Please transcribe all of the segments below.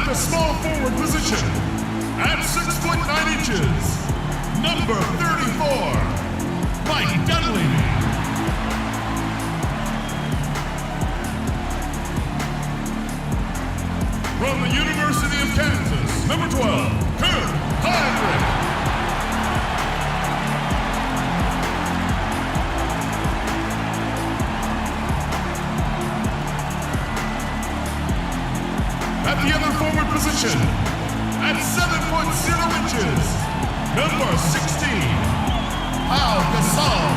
At the small forward position, at 6 foot 9 inches, number 34, Mike Dunleavy. From the University of Kansas, number 12, Kurt Heinrich. At the other forward position, at 7 foot 0 inches, number 16, Al Gasol.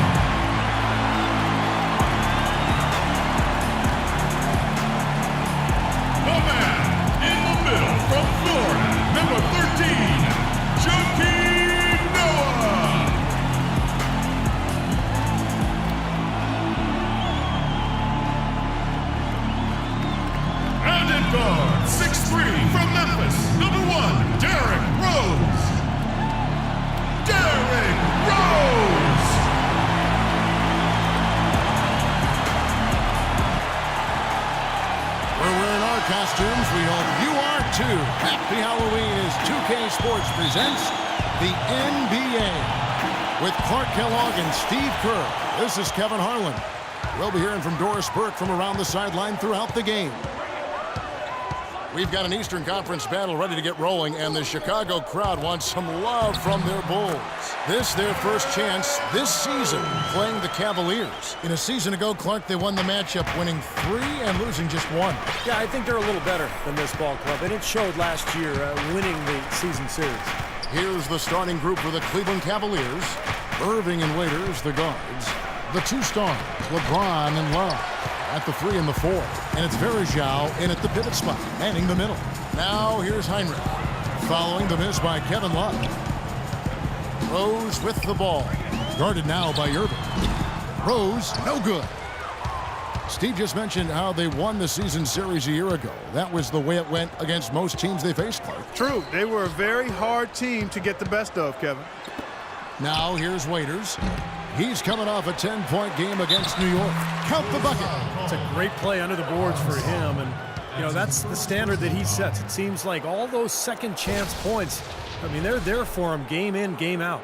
The man in the middle from Florida, number 13, Joakim Noah. And in guard, 6'3", from Memphis, number 1, Derrick Rose. Derrick Rose! We're wearing our costumes. We hope you are too. Happy Halloween as 2K Sports presents the NBA. With Clark Kellogg and Steve Kerr, this is Kevin Harlan. We'll be hearing from Doris Burke from around the sideline throughout the game. We've got an Eastern Conference battle ready to get rolling, and the Chicago crowd wants some love from their Bulls. This their first chance this season playing the Cavaliers. In a season ago, Clark, they won the matchup, winning 3 and losing just 1. Yeah, I think they're a little better than this ball club, and it showed last year winning the season series. Here's the starting group for the Cleveland Cavaliers. Irving and Waiters, the guards. The 2 stars, LeBron and Love. At the 3 and the 4. And it's Verjao in at the pivot spot, manning the middle. Now here's Heinrich. Following the miss by Kevin Love. Rose with the ball. Guarded now by Irving. Rose, no good. Steve just mentioned how they won the season series a year ago. That was the way it went against most teams they faced, Clark. True. They were a very hard team to get the best of, Kevin. Now here's Waiters. He's coming off a 10-point game against New York. Count the bucket. It's a great play under the boards for him, and you know that's the standard that he sets. It seems like all those second chance points, I mean, they're there for him game in, game out.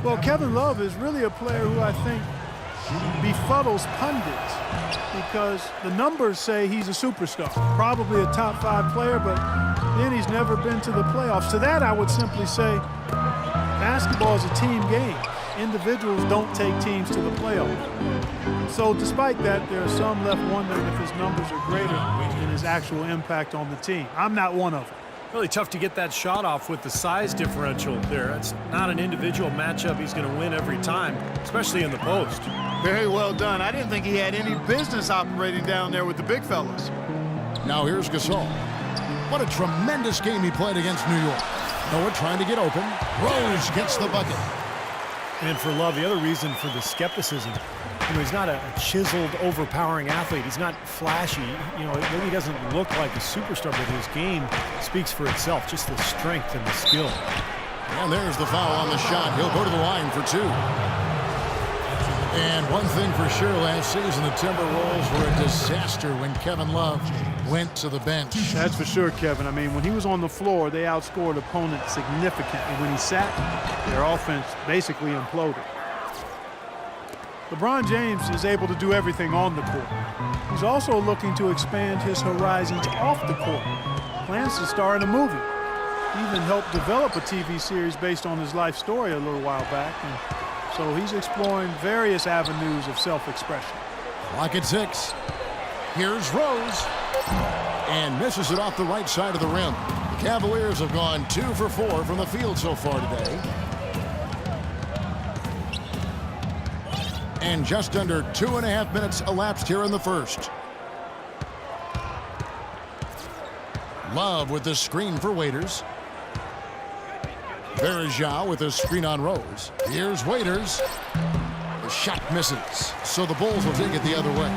Well, Kevin Love is really a player who I think befuddles pundits because the numbers say he's a superstar, probably a top 5 player, but then he's never been to the playoffs. To that, I would simply say basketball is a team game. Individuals don't take teams to the playoffs. So despite that, there are some left wondering if his numbers are greater than his actual impact on the team. I'm not one of them. Really tough to get that shot off with the size differential there. It's not an individual matchup he's going to win every time, especially in the post. Very well done. I didn't think he had any business operating down there with the big fellas. Now here's Gasol. What a tremendous game he played against New York. Noah trying to get open. Rose gets the bucket. And for Love, the other reason for the skepticism, you know, he's not a chiseled, overpowering athlete. He's not flashy. You know, maybe he doesn't look like a superstar, but his game speaks for itself, just the strength and the skill. And there's the foul on the shot. He'll go to the line for 2. And one thing for sure, last season, the Timberwolves were a disaster when Kevin Love went to the bench. That's for sure, Kevin. I mean, when he was on the floor, they outscored opponents significantly. When he sat, their offense basically imploded. LeBron James is able to do everything on the court. He's also looking to expand his horizons off the court. Plans to star in a movie. He even helped develop a TV series based on his life story a little while back. And so he's exploring various avenues of self-expression. Clock at 6. Here's Rose. And misses it off the right side of the rim. The Cavaliers have gone 2 for 4 from the field so far today. And just under 2.5 minutes elapsed here in the first. Love with the screen for Waiters. Verjao with a screen on Rose. Here's Waiters. The shot misses, so the Bulls will take it the other way.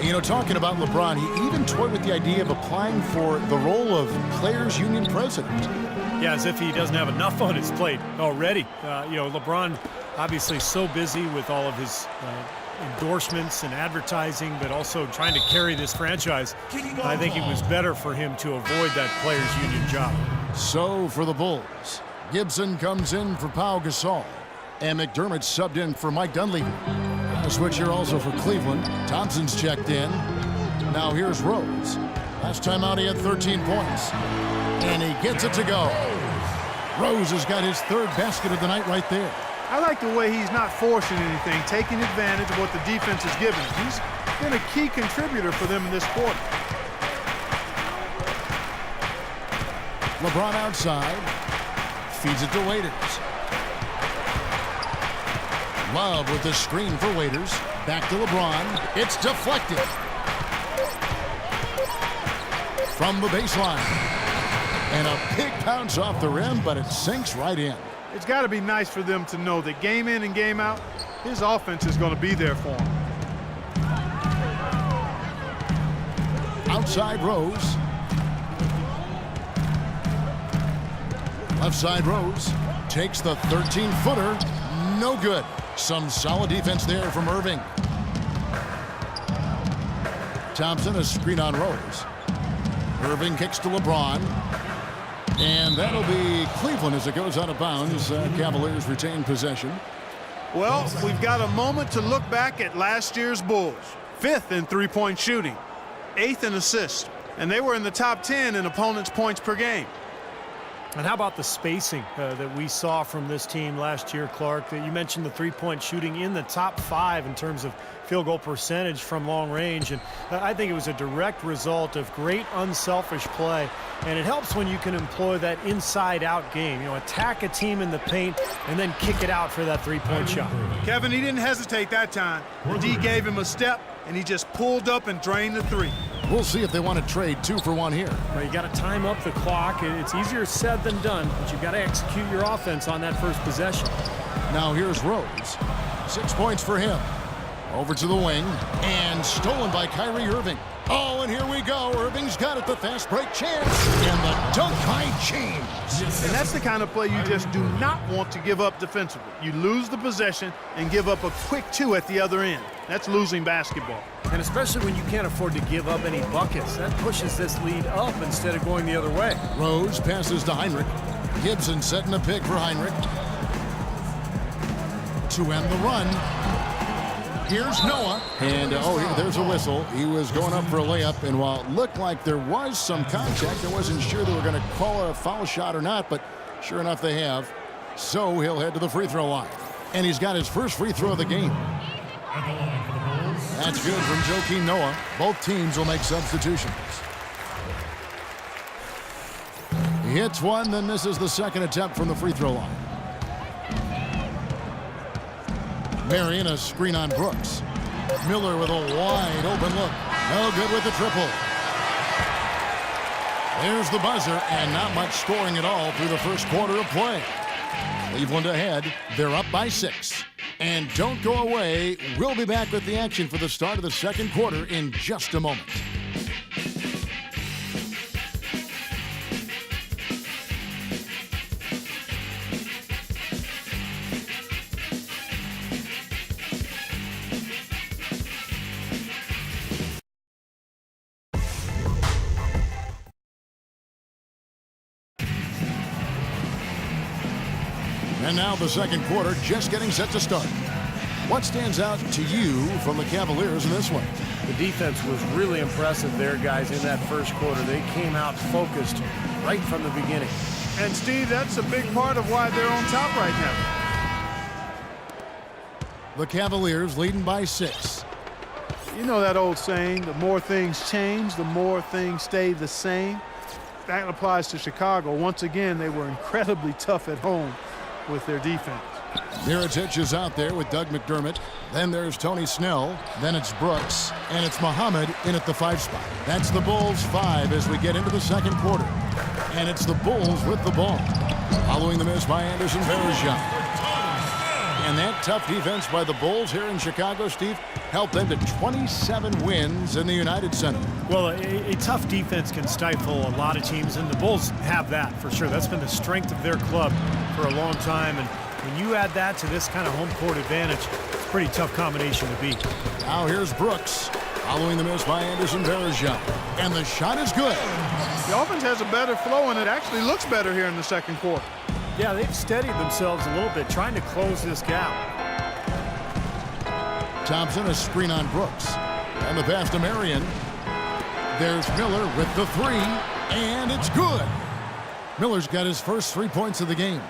You know, talking about LeBron, he even toyed with the idea of applying for the role of Players Union president. Yeah, as if he doesn't have enough on his plate already. You know, LeBron obviously so busy with all of his endorsements and advertising, but also trying to carry this franchise. I think it was better for him to avoid that players' union job. So for the Bulls, Gibson comes in for Pau Gasol, and McDermott subbed in for Mike Dunleavy. A switch here also for Cleveland. Thompson's checked in. Now here's Rose. Last time out he had 13 points, and he gets it to go. Rose has got his third basket of the night right there. I like the way he's not forcing anything, taking advantage of what the defense is giving him. He's been a key contributor for them in this quarter. LeBron outside, feeds it to Waiters. Love with the screen for Waiters. Back to LeBron. It's deflected. From the baseline. And a big bounce off the rim, but it sinks right in. It's got to be nice for them to know that game in and game out, his offense is going to be there for him. Outside Rose. Left side Rose. Takes the 13-footer. No good. Some solid defense there from Irving. Thompson, a screen on Rose. Irving kicks to LeBron. And that'll be Cleveland as it goes out of bounds. Cavaliers retain possession. Well, we've got a moment to look back at last year's Bulls. 5th in three-point shooting, 8th in assists, and they were in the top 10 in opponents' points per game. And how about the spacing that we saw from this team last year, Clark? You mentioned the three-point shooting in the top 5 in terms of field goal percentage from long range. And I think it was a direct result of great unselfish play. And it helps when you can employ that inside-out game. You know, attack a team in the paint and then kick it out for that three-point shot. Kevin, he didn't hesitate that time. D gave him a step, and he just pulled up and drained the three. We'll see if they want to trade 2 for 1 here. Well, you got to time up the clock. It's easier said than done, but you've got to execute your offense on that first possession. Now here's Rose. 6 points for him. Over to the wing, and stolen by Kyrie Irving. Oh, and here we go. Irving's got it, the fast break chance, and the dunk by James. And that's the kind of play you just do not want to give up defensively. You lose the possession and give up a quick 2 at the other end. That's losing basketball. And especially when you can't afford to give up any buckets. That pushes this lead up instead of going the other way. Rose passes to Heinrich. Gibson setting a pick for Heinrich. To end the run. Here's Noah. And, there's a whistle. He was going up for a layup, and while it looked like there was some contact, I wasn't sure they were going to call a foul shot or not, but sure enough they have. So he'll head to the free throw line. And he's got his first free throw of the game. That's good from Joakim Noah. Both teams will make substitutions. He hits one, then misses the second attempt from the free throw line. Marion, a screen on Brooks. Miller with a wide open look. No good with the triple. There's the buzzer, and not much scoring at all through the first quarter of play. Cleveland ahead. They're up by 6. And don't go away. We'll be back with the action for the start of the second quarter in just a moment. And now the second quarter just getting set to start. What stands out to you from the Cavaliers in this one? The defense was really impressive there, guys, in that first quarter. They came out focused right from the beginning. And, Steve, that's a big part of why they're on top right now. The Cavaliers leading by 6. You know that old saying, the more things change, the more things stay the same. That applies to Chicago. Once again, they were incredibly tough at home with their defense. Mirotić is out there with Doug McDermott. Then there's Tony Snell. Then it's Brooks. And it's Muhammad in at the 5 spot. That's the Bulls 5 as we get into the second quarter. And it's the Bulls with the ball. Following the miss by Anderson Varejao. And that tough defense by the Bulls here in Chicago, Steve, helped them to 27 wins in the United Center. Well, a tough defense can stifle a lot of teams, and the Bulls have that for sure. That's been the strength of their club for a long time. And When you add that to this kind of home court advantage, it's a pretty tough combination to beat. Now here's Brooks, following the miss by Anderson Varejao. And the shot is good. The offense has a better flow, and it actually looks better here in the second quarter. Yeah, they've steadied themselves a little bit, trying to close this gap. Thompson, a screen on Brooks. And the pass to Marion. There's Miller with the three, and it's good. Miller's got his first 3 points of the game.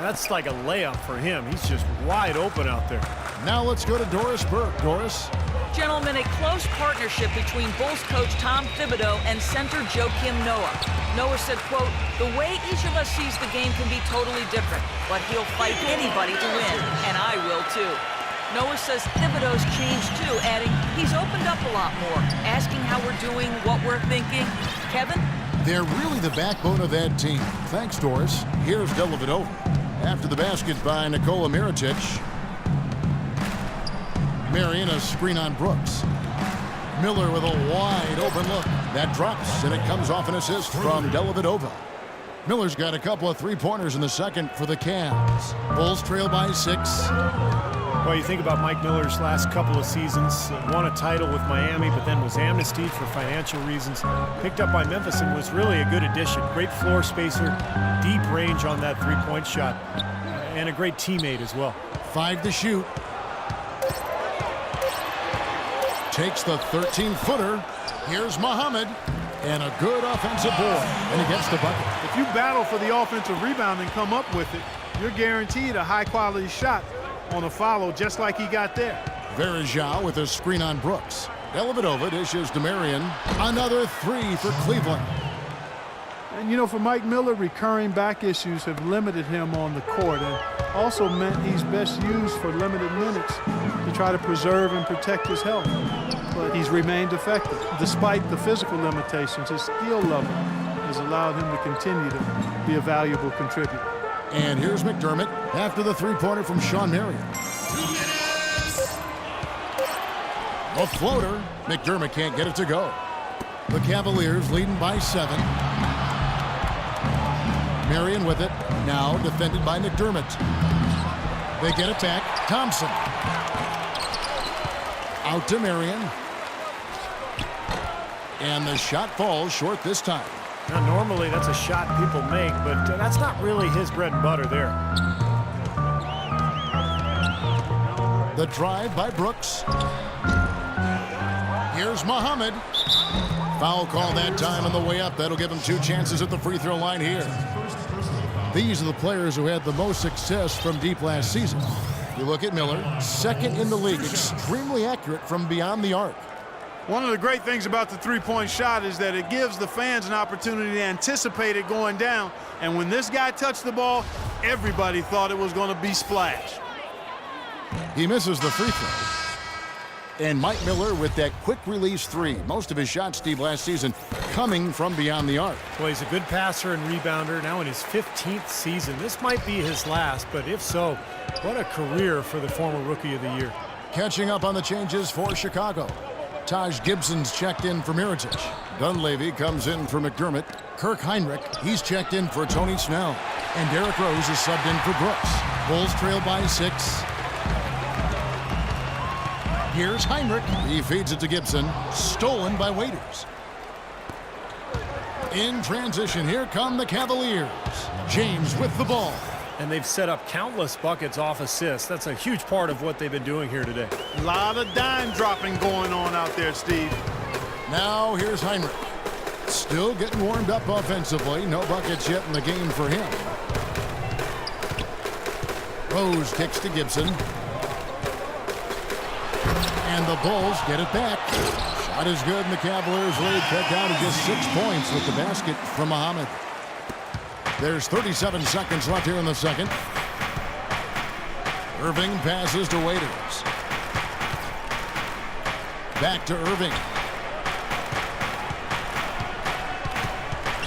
That's like a layup for him. He's just wide open out there. Now let's go to Doris Burke. Doris. Gentlemen, a close partnership between Bulls coach Tom Thibodeau and center Joakim Noah. Noah said, quote, "The way each of us sees the game can be totally different, but he'll fight anybody to win, and I will too." Noah says Thibodeau's changed too, adding, "He's opened up a lot more, asking how we're doing, what we're thinking." Kevin? They're really the backbone of that team. Thanks, Doris. Here's Dellavedova. After the basket by Nikola Mirotic. Marion, a screen on Brooks. Miller with a wide open look. That drops, and it comes off an assist from Dellavedova. Miller's got a couple of three-pointers in the second for the Cavs. Bulls trail by 6. Well, you think about Mike Miller's last couple of seasons, won a title with Miami, but then was amnestied for financial reasons. Picked up by Memphis and was really a good addition. Great floor spacer, deep range on that three-point shot, and a great teammate as well. 5 to shoot. Takes the 13-footer. Here's Muhammad. And a good offensive board. And he gets the bucket. If you battle for the offensive rebound and come up with it, you're guaranteed a high-quality shot on a follow, just like he got there. Varejao with a screen on Brooks. Dellavedova dishes to Marion. Another 3 for Cleveland. And, you know, for Mike Miller, recurring back issues have limited him on the court and also meant he's best used for limited minutes to try to preserve and protect his health. But he's remained effective. Despite the physical limitations, his skill level has allowed him to continue to be a valuable contributor. And here's McDermott after the three-pointer from Sean Marion. 2 minutes. A floater. McDermott can't get it to go. The Cavaliers leading by 7. Marion with it. Now defended by McDermott. They get it back. Thompson. Out to Marion. And the shot falls short this time. Now, normally that's a shot people make, but that's not really his bread and butter there. The drive by Brooks. Here's Muhammad. Foul call that time on the way up. That'll give him 2 chances at the free throw line here. These are the players who had the most success from deep last season. You look at Miller, second in the league, extremely accurate from beyond the arc. One of the great things about the three-point shot is that it gives the fans an opportunity to anticipate it going down. And when this guy touched the ball, everybody thought it was going to be splash. He misses the free throw. And Mike Miller with that quick release 3. Most of his shots, Steve, last season coming from beyond the arc. Well, he's a good passer and rebounder, now in his 15th season. This might be his last, but if so, what a career for the former Rookie of the Year. Catching up on the changes for Chicago. Taj Gibson's checked in for Mirotic. Dunleavy comes in for McDermott. Kirk Heinrich, he's checked in for Tony Snell. And Derrick Rose is subbed in for Brooks. Bulls trail by 6. Here's Heinrich. He feeds it to Gibson. Stolen by Waiters. In transition, here come the Cavaliers. James with the ball. And they've set up countless buckets off assists. That's a huge part of what they've been doing here today. A lot of dime dropping going on out there, Steve. Now here's Heinrich. Still getting warmed up offensively. No buckets yet in the game for him. Rose kicks to Gibson. And the Bulls get it back. Shot is good, and the Cavaliers lead cut down to just 6 points with the basket from Muhammad. There's 37 seconds left here in the second. Irving passes to Waiters. Back to Irving.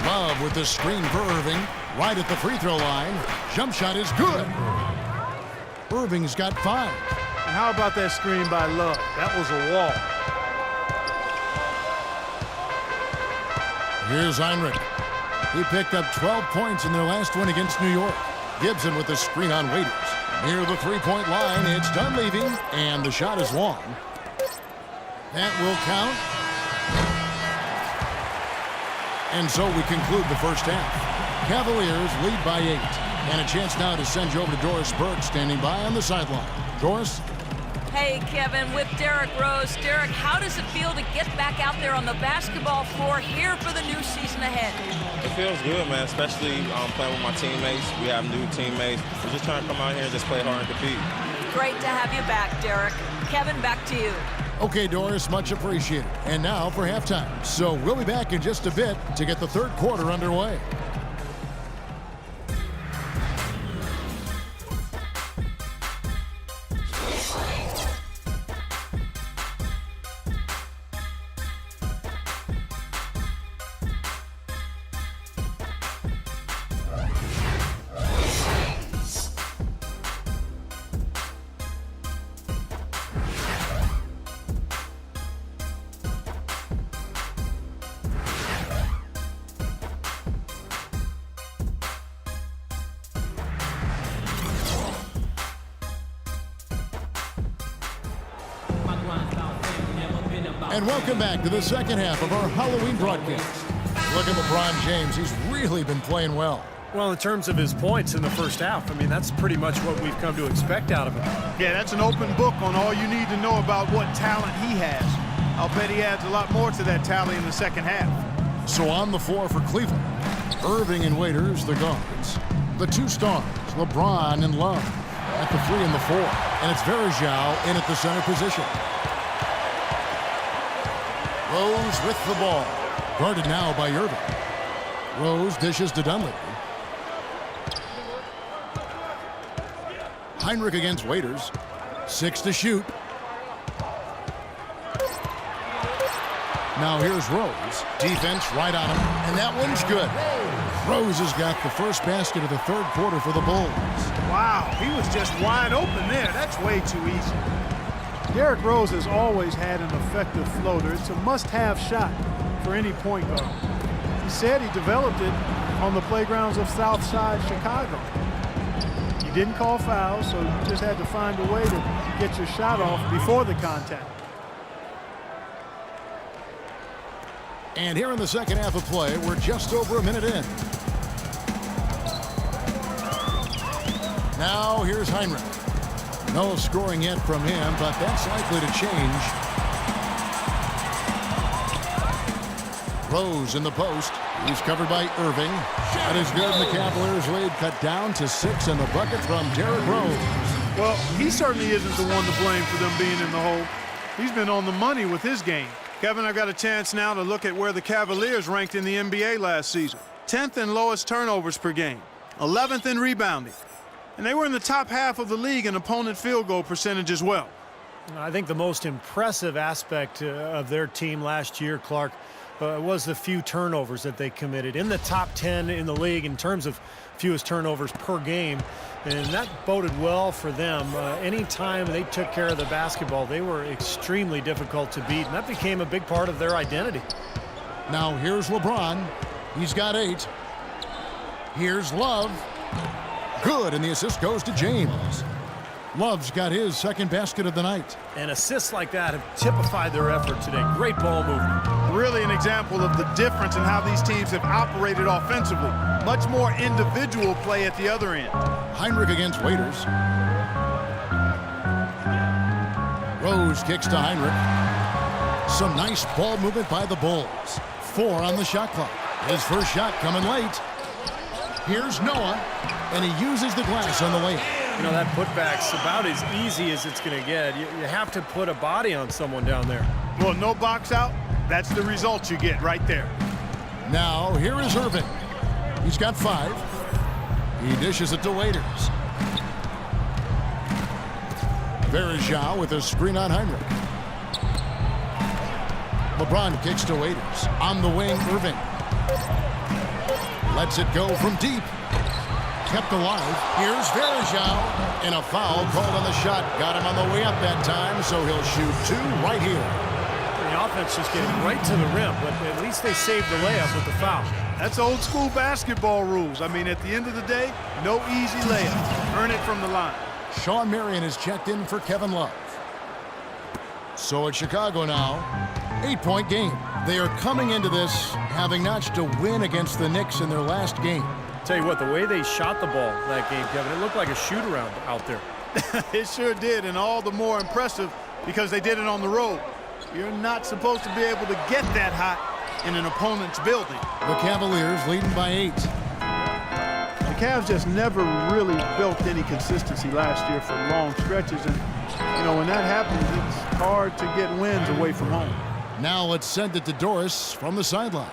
Love with the screen for Irving. Right at the free throw line. Jump shot is good. Irving's got 5. And how about that screen by Love? That was a wall. Here's Heinrich. He picked up 12 points in their last win against New York. Gibson with the screen on Waiters. Near the three-point line, it's Dunleavy, and the shot is long. That will count. And so we conclude the first half. Cavaliers lead by 8. And a chance now to send you over to Doris Burke, standing by on the sideline. Doris? Hey, Kevin, with Derrick Rose. Derrick, how does it feel to get back out there on the basketball floor here for the new season ahead? It feels good, man, especially playing with my teammates. We have new teammates. We're just trying to come out here and just play hard and compete. Great to have you back, Derrick. Kevin, back to you. Okay, Doris, much appreciated. And now for halftime. So we'll be back in just a bit to get the third quarter underway. And welcome back to the second half of our Halloween broadcast. Look at LeBron James. He's really been playing well. Well, in terms of his points in the first half, I mean, that's pretty much what we've come to expect out of him. Yeah, that's an open book on all you need to know about what talent he has. I'll bet he adds a lot more to that tally in the second half. So on the floor for Cleveland, Irving and Waiters, the guards. The two stars, LeBron and Love, at the 3 and the 4. And it's Verjao in at the center position. Rose with the ball. Guarded now by Irving. Rose dishes to Dunleavy. Heinrich against Waiters. 6 to shoot. Now here's Rose. Defense right on him. And that one's good. Rose has got the first basket of the third quarter for the Bulls. Wow, he was just wide open there. That's way too easy. Derrick Rose has always had an effective floater. It's a must-have shot for any point guard. He said he developed it on the playgrounds of Southside Chicago. He didn't call fouls, so you just had to find a way to get your shot off before the contact. And here in the second half of play, we're just over a minute in. Now here's Heinrich. No scoring yet from him, but that's likely to change. Rose in the post. He's covered by Irving. That is good, and the Cavaliers lead cut down to 6, and the bucket from Derrick Rose. Well, he certainly isn't the one to blame for them being in the hole. He's been on the money with his game. Kevin, I've got a chance now to look at where the Cavaliers ranked in the NBA last season. 10th in lowest turnovers per game. 11th in rebounding. And they were in the top half of the league in opponent field goal percentage as well. I think the most impressive aspect of their team last year, Clark, was the few turnovers that they committed. In the top 10 in the league in terms of fewest turnovers per game. And that boded well for them. Anytime they took care of the basketball, they were extremely difficult to beat. And that became a big part of their identity. Now here's LeBron. He's got 8. Here's Love. Good, and the assist goes to James. Love's got his second basket of the night. And assists like that have typified their effort today. Great ball movement. Really an example of the difference in how these teams have operated offensively. Much more individual play at the other end. Heinrich against Waiters. Rose kicks to Heinrich. Some nice ball movement by the Bulls. 4 on the shot clock. His first shot coming late. Here's Noah, and he uses the glass on the layup. You know, that putback's about as easy as it's going to get. You have to put a body on someone down there. Well, no box out. That's the result you get right there. Now, here is Irving. He's got 5. He dishes it to Waiters. Verjao with a screen on Heinrich. LeBron kicks to Waiters. On the wing, Irving. Lets it go from deep. Kept alive. Here's Verjao. And a foul called on the shot. Got him on the way up that time, so he'll shoot 2 right here. The offense just getting right to the rim, but at least they saved the layup with the foul. That's old school basketball rules. I mean, at the end of the day, no easy layup. Earn it from the line. Sean Marion is checked in for Kevin Love. So it's Chicago now. 8-point game. They are coming into this having notched a win against the Knicks in their last game. Tell you what, the way they shot the ball that game, Kevin, it looked like a shoot-around out there. It sure did, and all the more impressive because they did it on the road. You're not supposed to be able to get that hot in an opponent's building. The Cavaliers leading by 8. The Cavs just never really built any consistency last year for long stretches, and you know, when that happens, it's hard to get wins away from home. Now let's send it to Doris from the sideline.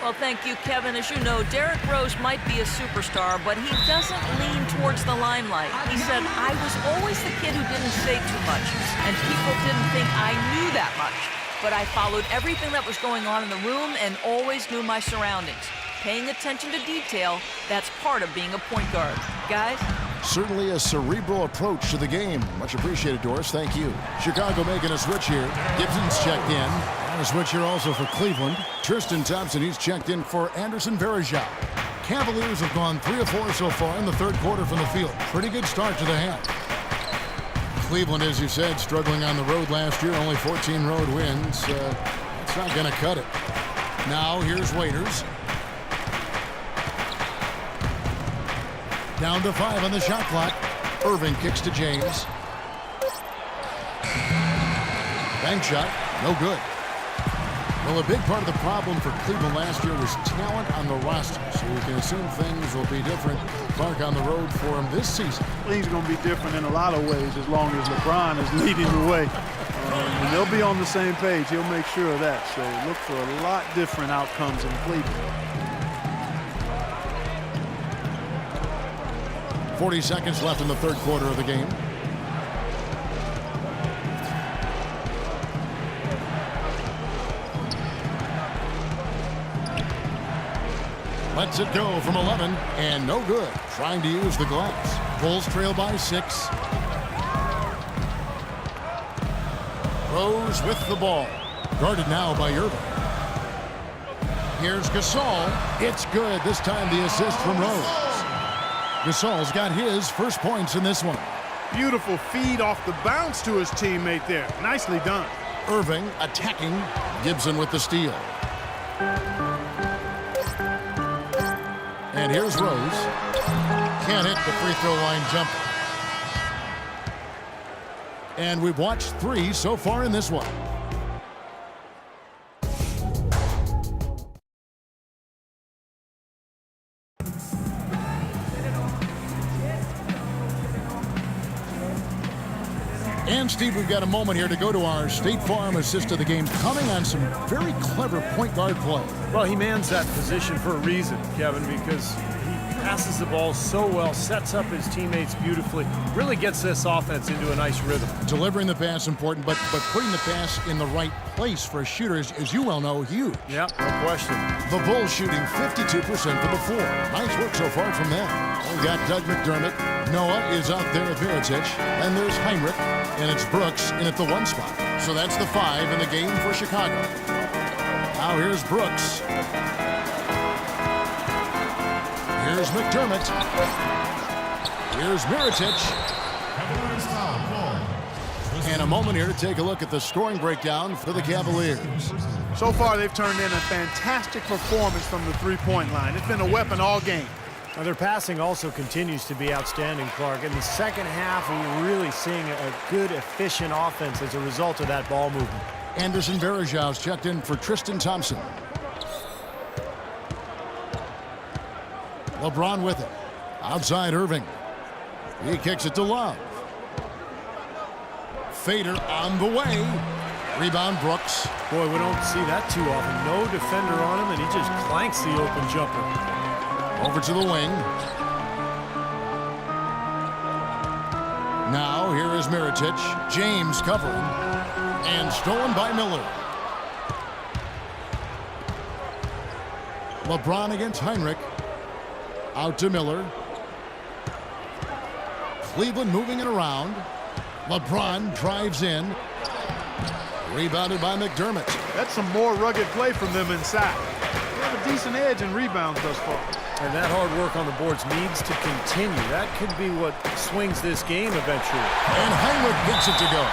Well, thank you, Kevin. As you know, Derrick Rose might be a superstar, but he doesn't lean towards the limelight. He said, I was always the kid who didn't say too much, and people didn't think I knew that much. But I followed everything that was going on in the room and always knew my surroundings. Paying attention to detail, that's part of being a point guard. Guys? Certainly a cerebral approach to the game. Much appreciated, Doris. Thank you. Chicago making a switch here. Gibson's checked in. And a switch here also for Cleveland. Tristan Thompson, he's checked in for Anderson Varejao. Cavaliers have gone 3 of 4 so far in the third quarter from the field. Pretty good start to the half. Cleveland, as you said, struggling on the road last year. Only 14 road wins. It's not going to cut it. Now here's Waiters. Down to 5 on the shot clock. Irving kicks to James. Bank shot, no good. Well, a big part of the problem for Cleveland last year was talent on the roster, so we can assume things will be different. Clark on the road for him this season. Things are going to be different in a lot of ways as long as LeBron is leading the way. And they'll be on the same page. He'll make sure of that. So look for a lot different outcomes in Cleveland. 40 seconds left in the third quarter of the game. Lets it go from 11, and no good. Trying to use the glass. Bulls trail by 6. Rose with the ball. Guarded now by Irving. Here's Gasol. It's good. This time the assist from Rose. Gasol's got his first points in this one. Beautiful feed off the bounce to his teammate there. Nicely done. Irving attacking. Gibson with the steal. And here's Rose. Can't hit the free throw line jumper. And we've watched 3 so far in this one. And Steve, we've got a moment here to go to our State Farm assist of the game, coming on some very clever point guard play. Well, he mans that position for a reason, Kevin, because he passes the ball so well, sets up his teammates beautifully, really gets this offense into a nice rhythm. Delivering the pass important, but putting the pass in the right place for a shooter is, as you well know, huge. Yeah, no question. The Bulls shooting 52% from the floor. Nice work so far from them. We've got Doug McDermott. Noah is out there with Mirotic. And there's Heinrich. And it's Brooks in at the 1 spot. So that's the 5 in the game for Chicago. Now here's Brooks. Here's McDermott. Here's Mirotic. And a moment here to take a look at the scoring breakdown for the Cavaliers. So far, they've turned in a fantastic performance from the three-point line. It's been a weapon all game. Now, their passing also continues to be outstanding, Clark. In the second half, we're really seeing a good, efficient offense as a result of that ball movement. Anderson Varejau's checked in for Tristan Thompson. LeBron with it. Outside Irving. He kicks it to Love. Fader on the way. Rebound Brooks. Boy, we don't see that too often. No defender on him, and he just clanks the open jumper. Over to the wing. Now here is Mirotic. James covering. And stolen by Miller. LeBron against Heinrich. Out to Miller. Cleveland moving it around. LeBron drives in. Rebounded by McDermott. That's some more rugged play from them inside. They have a decent edge in rebounds thus far. And that hard work on the boards needs to continue. That could be what swings this game eventually. And Heinrich gets it to go.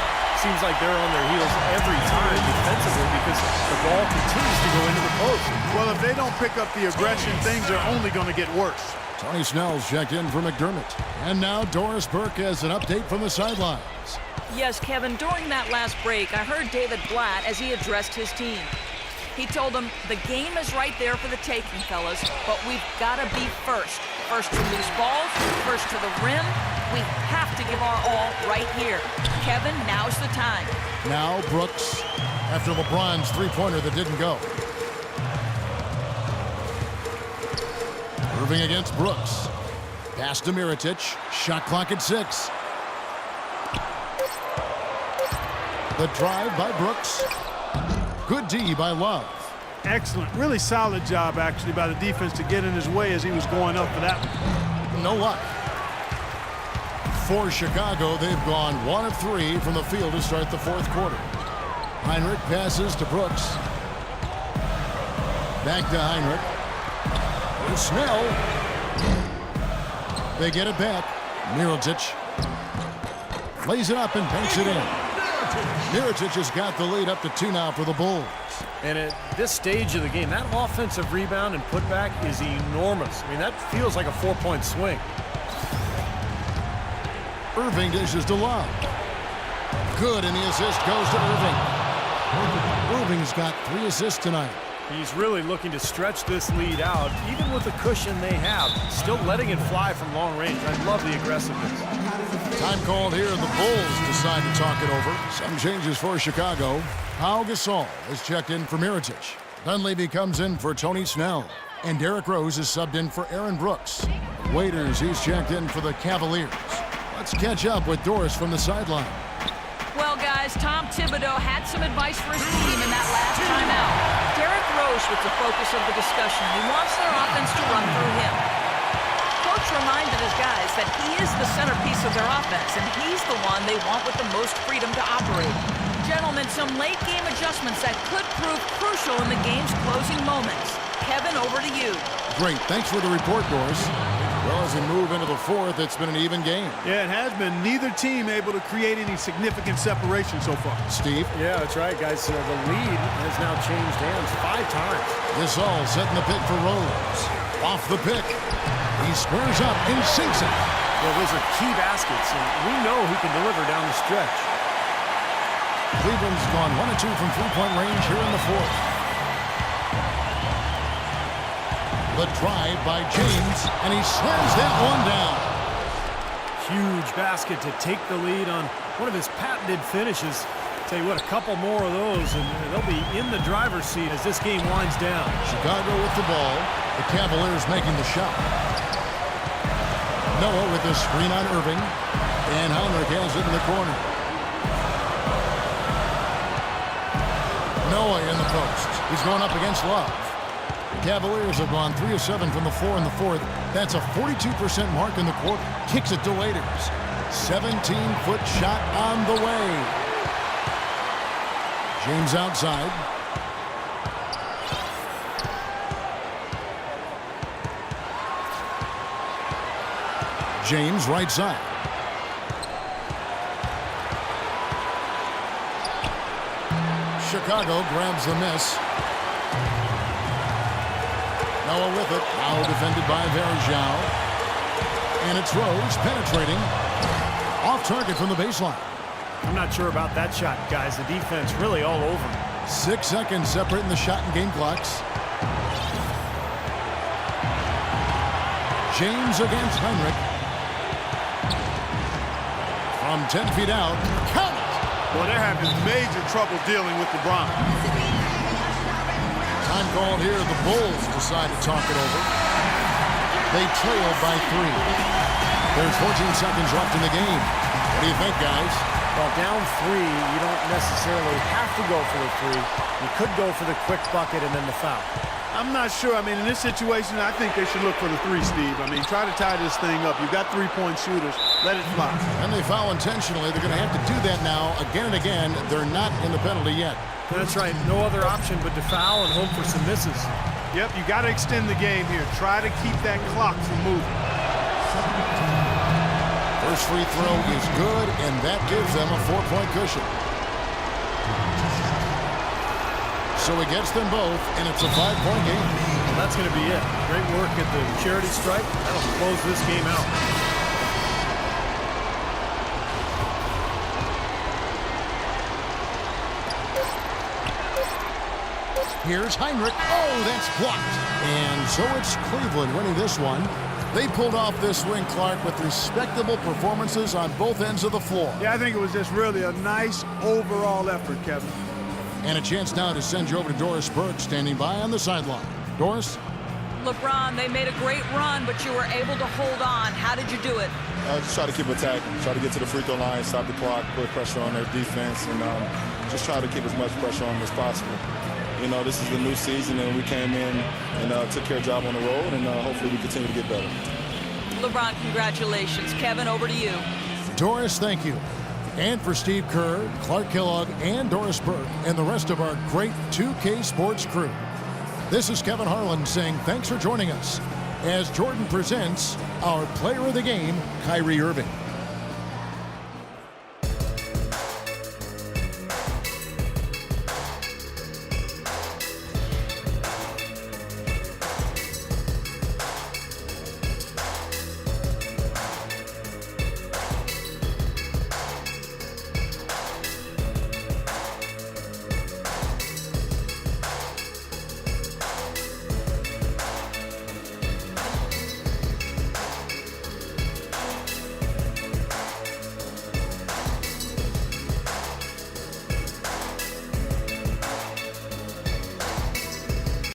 Seems like they're on their heels every time defensively because the ball continues to go into the post. Well, if they don't pick up the aggression, things are only going to get worse. Tony Snell's checked in for McDermott. And now Doris Burke has an update from the sidelines. Yes, Kevin, during that last break, I heard David Blatt as he addressed his team. He told them, the game is right there for the taking, fellas, but we've got to be first. First to loose balls, first to the rim. We have to give our all right here. Kevin, now's the time. Now Brooks, after LeBron's three-pointer that didn't go. Irving against Brooks. Pass to Mirotic. Shot clock at 6. The drive by Brooks. Good D by Love. Excellent. Really solid job, actually, by the defense to get in his way as he was going up for that one. No luck. For Chicago, they've gone 1 of 3 from the field to start the fourth quarter. Heinrich passes to Brooks. Back to Heinrich. Here's Snell. They get it back. Mirotic lays it up and banks it in. Mirotic has got the lead up to 2 now for the Bulls. And at this stage of the game, that offensive rebound and putback is enormous. I mean, that feels like a 4-point swing. Irving dishes to Love. Good, and the assist goes to Irving. Irving's got 3 assists tonight. He's really looking to stretch this lead out, even with the cushion they have. Still letting it fly from long range. I love the aggressiveness. Time called here, and the Bulls decide to talk it over. Some changes for Chicago. Pau Gasol is checked in for Mirotic. Dunleavy comes in for Tony Snell. And Derrick Rose is subbed in for Aaron Brooks. Waiters, he's checked in for the Cavaliers. Let's catch up with Doris from the sideline. Well, guys, Tom Thibodeau had some advice for his team in that last timeout. Derrick Rose was the focus of the discussion. He wants their offense to run through him. Coach reminded his guys that he is the centerpiece of their offense, and he's the one they want with the most freedom to operate. Gentlemen, some late-game adjustments that could prove crucial in the game's closing moments. Kevin, over to you. Great. Thanks for the report, Doris. Well, as we move into the fourth, it's been an even game. Yeah, it has been. Neither team able to create any significant separation so far. Steve? Yeah, that's right, guys. The lead has now changed hands 5 times. Gasol setting the pick for Rose. Off the pick. He squares up and sinks it. Well, those are key baskets, and we know he can deliver down the stretch. Cleveland's gone 1 of 2 from three-point range here in the fourth. The drive by James, and he slams that one down. Huge basket to take the lead on one of his patented finishes. Tell you what, a couple more of those, and they'll be in the driver's seat as this game winds down. Chicago with the ball. The Cavaliers making the shot. Noah with the screen on Irving. And Heinrich has it in the corner. Noah in the post. He's going up against Love. The Cavaliers have gone 3 of 7 from the floor in the fourth. That's a 42% mark in the quarter. Kicks it to Waiters. 17-foot shot on the way. James outside. James right side. Chicago grabs the miss. Noah with it. Now defended by Varejao. And it's Rose penetrating. Off target from the baseline. I'm not sure about that shot, guys. The defense really all over. 6 seconds separating the shot and game clocks. James against Heinrich. From 10 feet out. Count it! Well, they're having major trouble dealing with LeBron. Time called here. The Bulls decide to talk it over. They trail by 3. There's 14 seconds left in the game. What do you think, guys? Well, down 3, you don't necessarily have to go for the 3. You could go for the quick bucket and then the foul. I'm not sure. I mean, in this situation, I think they should look for the 3, Steve. I mean, try to tie this thing up. You've got 3-point shooters. Let it fly. And they foul intentionally. They're going to have to do that now again and again. They're not in the penalty yet. That's right. No other option but to foul and hope for some misses. Yep, you got to extend the game here. Try to keep that clock from moving. First free throw is good, and that gives them a 4-point cushion. So he gets them both, and it's a 5-point game. Well, that's going to be it. Great work at the charity stripe. That'll close this game out. Here's Heinrich. Oh, that's blocked. And so it's Cleveland winning this one. They pulled off this win, Clark, with respectable performances on both ends of the floor. Yeah, I think it was just really a nice overall effort, Kevin. And a chance now to send you over to Doris Burke, standing by on the sideline. Doris? LeBron, they made a great run, but you were able to hold on. How did you do it? Just try to keep attacking, try to get to the free throw line, stop the clock, put pressure on their defense, and just try to keep as much pressure on them as possible. You know, this is the new season, and we came in and took care of the job on the road, and hopefully we continue to get better. LeBron, congratulations. Kevin, over to you. Doris, thank you. And for Steve Kerr, Clark Kellogg, and Doris Burke, and the rest of our great 2K Sports crew. This is Kevin Harlan saying thanks for joining us as Jordan presents our player of the game, Kyrie Irving.